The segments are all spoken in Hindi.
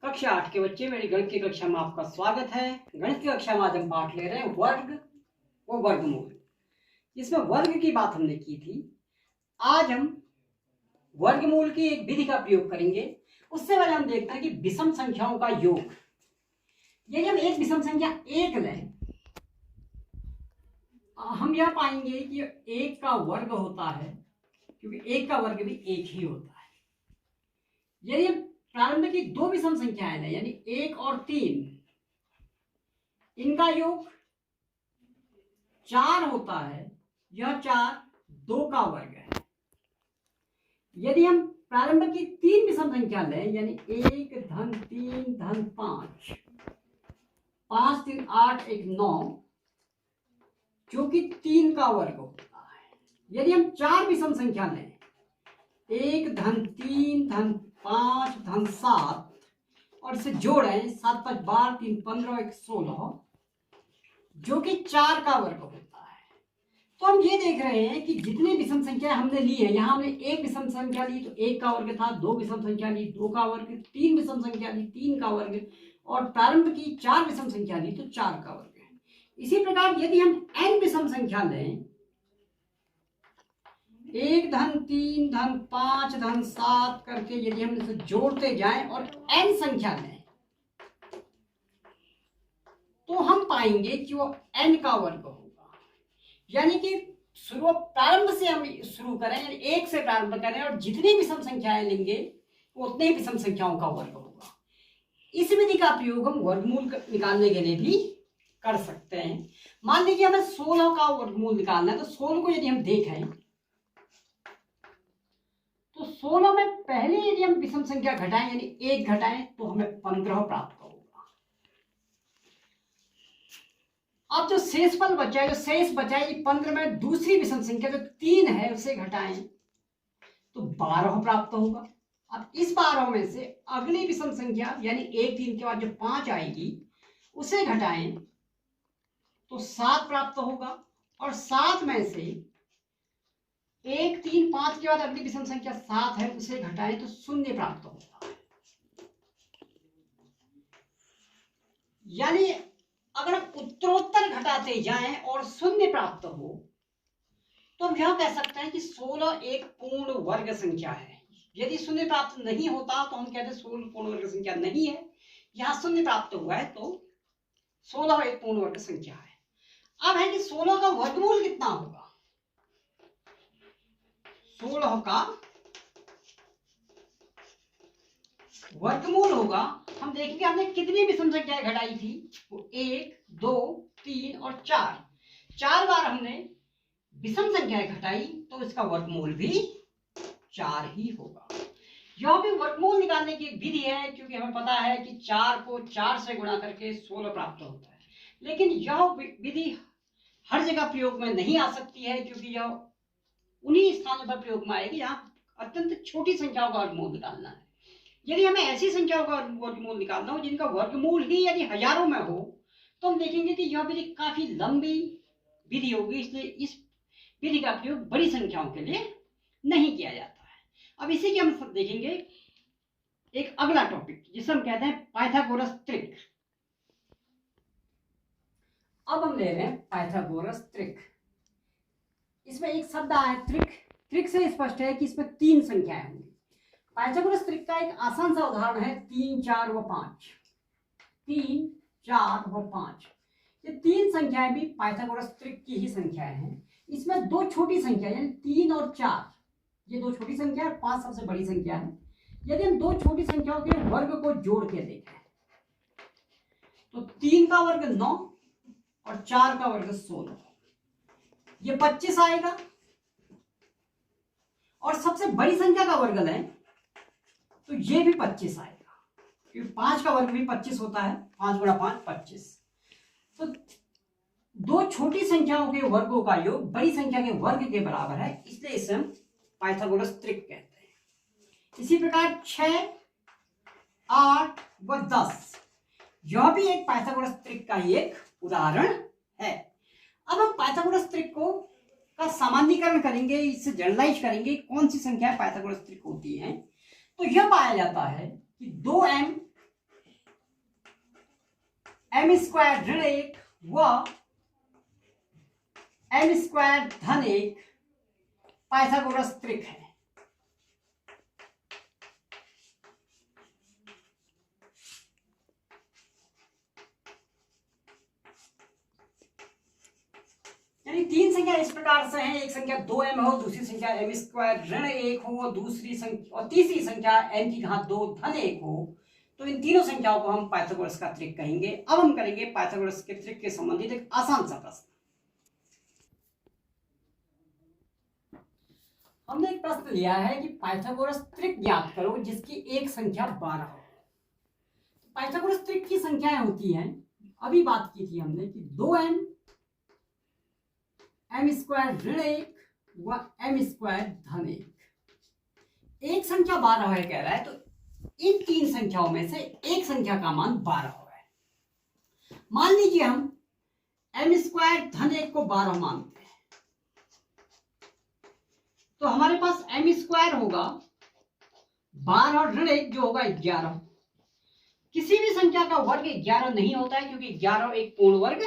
कक्षा 8 के बच्चे, मेरी गणित की कक्षा में आपका स्वागत है। गणित की कक्षा में आज हम पाठ ले रहे हैं वर्ग व वर्गमूल। इसमें वर्ग की बात हमने की थी। आज हम वर्गमूल की एक विधि का प्रयोग करेंगे। उससे पहले हम देखते हैं कि विषम संख्याओं का योग। यदि हम एक विषम संख्या 1 लें, हम यह पाएंगे कि 1 का वर्ग होता है, क्योंकि 1 का वर्ग भी 1 ही होता है। यदि हम प्रारंभ की दो विषम संख्याएं लें, यानी 1 और 3, इनका योग 4 होता है। यह 4 2 का वर्ग है। यदि हम प्रारंभ की 3 विषम संख्या लें, यानी 1 धन 3 धन 5, 5 3 8 1 9, जो कि 3 का वर्ग होता है। यदि हम 4 विषम संख्या लें, 1 धन 3 धन 5 धन 7, और इसे जोड़ें, 7 5 12 3 15 1 16, जो कि 4 का वर्ग होता है। तो हम ये देख रहे हैं कि जितने विषम संख्या हमने ली है, यहां हमने एक विषम संख्या ली तो 1 का वर्ग था, 2 विषम संख्या ली 2 का वर्ग, 3 विषम संख्या ली 3 का वर्ग, और प्रारंभ की 4 विषम संख्या ली तो 4 का वर्ग है। इसी प्रकार यदि हम n विषम संख्या लें, 1 धन 3 धन 5 धन 7 करके यदि हम इसे जोड़ते जाएं और n संख्या लें, तो हम पाएंगे कि वो n का वर्ग होगा। यानी कि प्रारंभ से हम शुरू करें, यानी 1 से प्रारंभ करें और जितनी विषम संख्याएं लेंगे उतने विषम संख्याओं का वर्ग होगा। इस विधि का प्रयोग हम वर्गमूल निकालने के लिए भी कर सकते हैं। मान लीजिए हमें 16 का वर्गमूल निकालना है, तो 16 को यदि हम देखें तो 16 में पहले यदि हम विषम संख्या घटाएं, यानी 1 घटाएं, तो हमें 15 प्राप्त होगा। अब जो शेष फल बचा है, जो शेष बचा है, 15 में दूसरी विषम संख्या जो 3 है उसे घटाएं तो 12 प्राप्त होगा। अब इस 12 में से अगली विषम संख्या यानी 1 3 के बाद जो 5 आएगी उसे घटाएं तो 7 प्राप्त होगा, और 7 में से 1 3 5 के बाद अगली विषम संख्या 7 है उसे घटाएं तो 0 प्राप्त होगा। यानी अगर हम उत्तरोत्तर घटाते जाएं और 0 प्राप्त हो तो हम यह कह सकते हैं कि 16 एक पूर्ण वर्ग संख्या है। यदि 0 प्राप्त नहीं होता तो हम कहते हैं 16 पूर्ण वर्ग संख्या नहीं है। यहां 0 प्राप्त हुआ है तो 16 एक पूर्ण वर्ग संख्या है। अब है कि 16 का वर्गमूल कितना होगा। 16 का वर्गमूल होगा, हम देखेंगे हमने कितनी विषम संख्याएं घटाई थी, वो 1 2 3 और 4 बार हमने विषम संख्याएं घटाई, तो इसका वर्गमूल भी 4 ही होगा। यह भी वर्गमूल निकालने की एक विधि है, क्योंकि हमें पता है कि 4 को 4 से गुणा करके 16 प्राप्त होता है। लेकिन यह विधि हर जगह प्रयोग में नहीं आ सकती है, क्योंकि यह उन्हीं स्थानों पर प्रयोग में आएगी जहाँ अत्यंत छोटी संख्याओं का वर्गमूल निकालना है। यदि हमें ऐसी संख्याओं का वर्गमूल निकालना हो जिनका वर्गमूल ही यदि हजारों में हो, तो हम देखेंगे कि यह विधि काफी लंबी विधि होगी, इसलिए इस विधि का प्रयोग बड़ी संख्याओं के लिए नहीं किया जाता है। अब इसी के हम देखेंगे एक अगला टॉपिक, जिसे हम कहते हैं पाइथागोरस त्रिक। अब हम ले रहे हैं पाइथागोरस त्रिक। इसमें एक शब्द आया है त्रिक। त्रिक से स्पष्ट है कि इसमें 3 संख्याएं होंगी। पाइथागोरस त्रिक का एक आसान सा उदाहरण है 3 4 व 5। 3 4 व 5 ये 3 संख्याएं भी पाइथागोरस त्रिक की ही संख्याएं हैं। इसमें 2 छोटी संख्या यानी 3 और 4, ये 2 छोटी संख्या है, 5 सबसे बड़ी संख्या है। यदि हम 2 छोटी संख्याओं के वर्ग को जोड़ के देखें तो 3 का वर्ग 9 और 4 का वर्ग 16, ये 25 आएगा। और सबसे बड़ी संख्या का वर्ग लें तो ये भी 25 आएगा, क्योंकि 5 का वर्ग भी 25 होता है, 5 गुणा 5 25। तो 2 छोटी संख्याओं के वर्गों का योग बड़ी संख्या के वर्ग के बराबर है, इसलिए इसे हम पाइथागोरस त्रिक कहते हैं। इसी प्रकार 6 8 व 10 यह भी एक पाइथागोरस त्रिक का एक उदाहरण है। अब हम पाइथागोरस त्रिक का सामान्यीकरण करेंगे, इससे जनरलाइज करेंगे कौन सी संख्या पाइथागोरस त्रिक होती है। तो यह पाया जाता है कि 2m m स्क्वायर ऋण 1 व m स्क्वायर धन 1 पाइथागोरस त्रिक है। यानी तीन संख्या इस प्रकार से हैं, एक संख्या 2m हो, दूसरी संख्या m स्क्वायर ऋण 1 हो, दूसरी संख्या और तीसरी संख्या m की घात 2 धन 1 हो। तो इन तीनों संख्याओं को हम पाइथागोरस का त्रिक कहेंगे। अब हम करेंगे पाइथागोरस के त्रिक के संबंधित एक आसान सा प्रश्न। हमने एक प्रश्न लिया है कि पाइथागोरस त्रिक ज्ञात करो जिसकी एक संख्या 12 हो। पाइथागोरस त्रिक की संख्याएं होती हैं, अभी बात की थी हमने कि 2m m स्क्वायर ऋण 1 व m स्क्वायर धन 1। एक संख्या 12 है कह रहा है, तो इन तीन संख्याओं में से एक संख्या का मान 12 है। मान लीजिए हम m स्क्वायर धन 1 को 12 मानते हैं, तो हमारे पास m स्क्वायर होगा 12 और ऋण 1 जो होगा 11। किसी भी संख्या का वर्ग 11 नहीं होता है, क्योंकि 11 एक पूर्ण वर्ग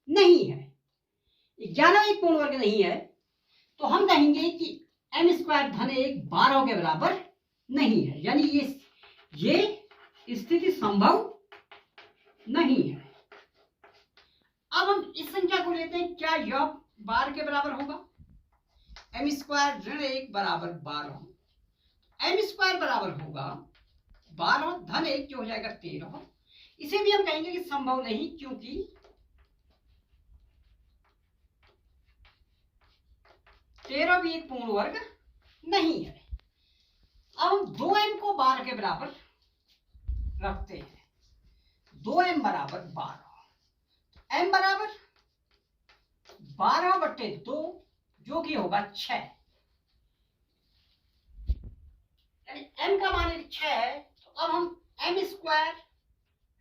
नहीं है। 11 एक पूर्ण वर्ग नहीं है, तो हम कहेंगे कि m स्क्वायर धन 1 12 के बराबर नहीं है, यानी ये स्थिति संभव नहीं है। अब हम इस संख्या को लेते हैं, क्या यह 12 के बराबर होगा? m स्क्वायर ऋण 1 बराबर 12, m स्क्वायर बराबर होगा 12 धन 1 जो हो जाएगा 13। इसे भी हम कहेंगे कि संभव नहीं, क्योंकि 13 भी एक पूर्ण वर्ग नहीं है। अब हम 2m को 12 के बराबर रखते हैं, 2m बराबर 12, m बराबर 12/2 जो कि होगा 6, यानी m का मान 6 है। तो अब हम m स्क्वायर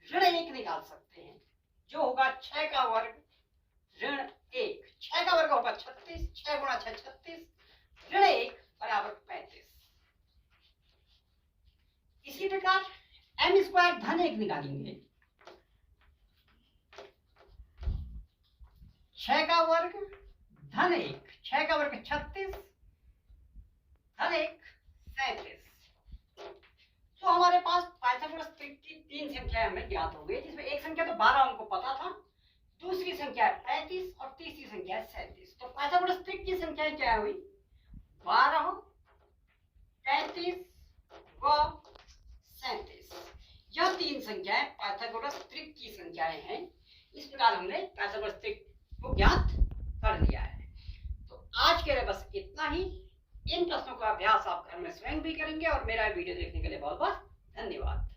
ऋण 1 निकाल सकते हैं, जो होगा 6 का वर्ग ऋण 1। 6 का वर्ग होगा 36, 6 गुणा 6 36, ऋण 1 बराबर 35। इसी प्रकार m स्क्वायर धन 1 निकालेंगे, 6 का वर्ग धन 1, 6 का वर्ग 36, धन 1 37। तो हमारे पास पाइथागोरस त्रिक की तीन संख्याएं हमें ज्ञात हो गई, जिसमें एक संख्या तो 12 हमको पता था, दूसरी संख्या 35 और तीसरी संख्या 37। तो पाइथागोरस त्रिक की संख्याएं क्या हुई? 12, 35 व 37। यह तीन संख्याएं पाइथागोरस त्रिक की संख्याएं हैं। इस प्रकार हमने पाइथागोरस त्रिक को ज्ञात कर लिया है। तो आज के लिए बस इतना ही। इन प्रश्नों का अभ्यास आप घर में स्वयं भी करेंगे, और मेरा वीडियो देखने के लिए बहुत बहुत धन्यवाद।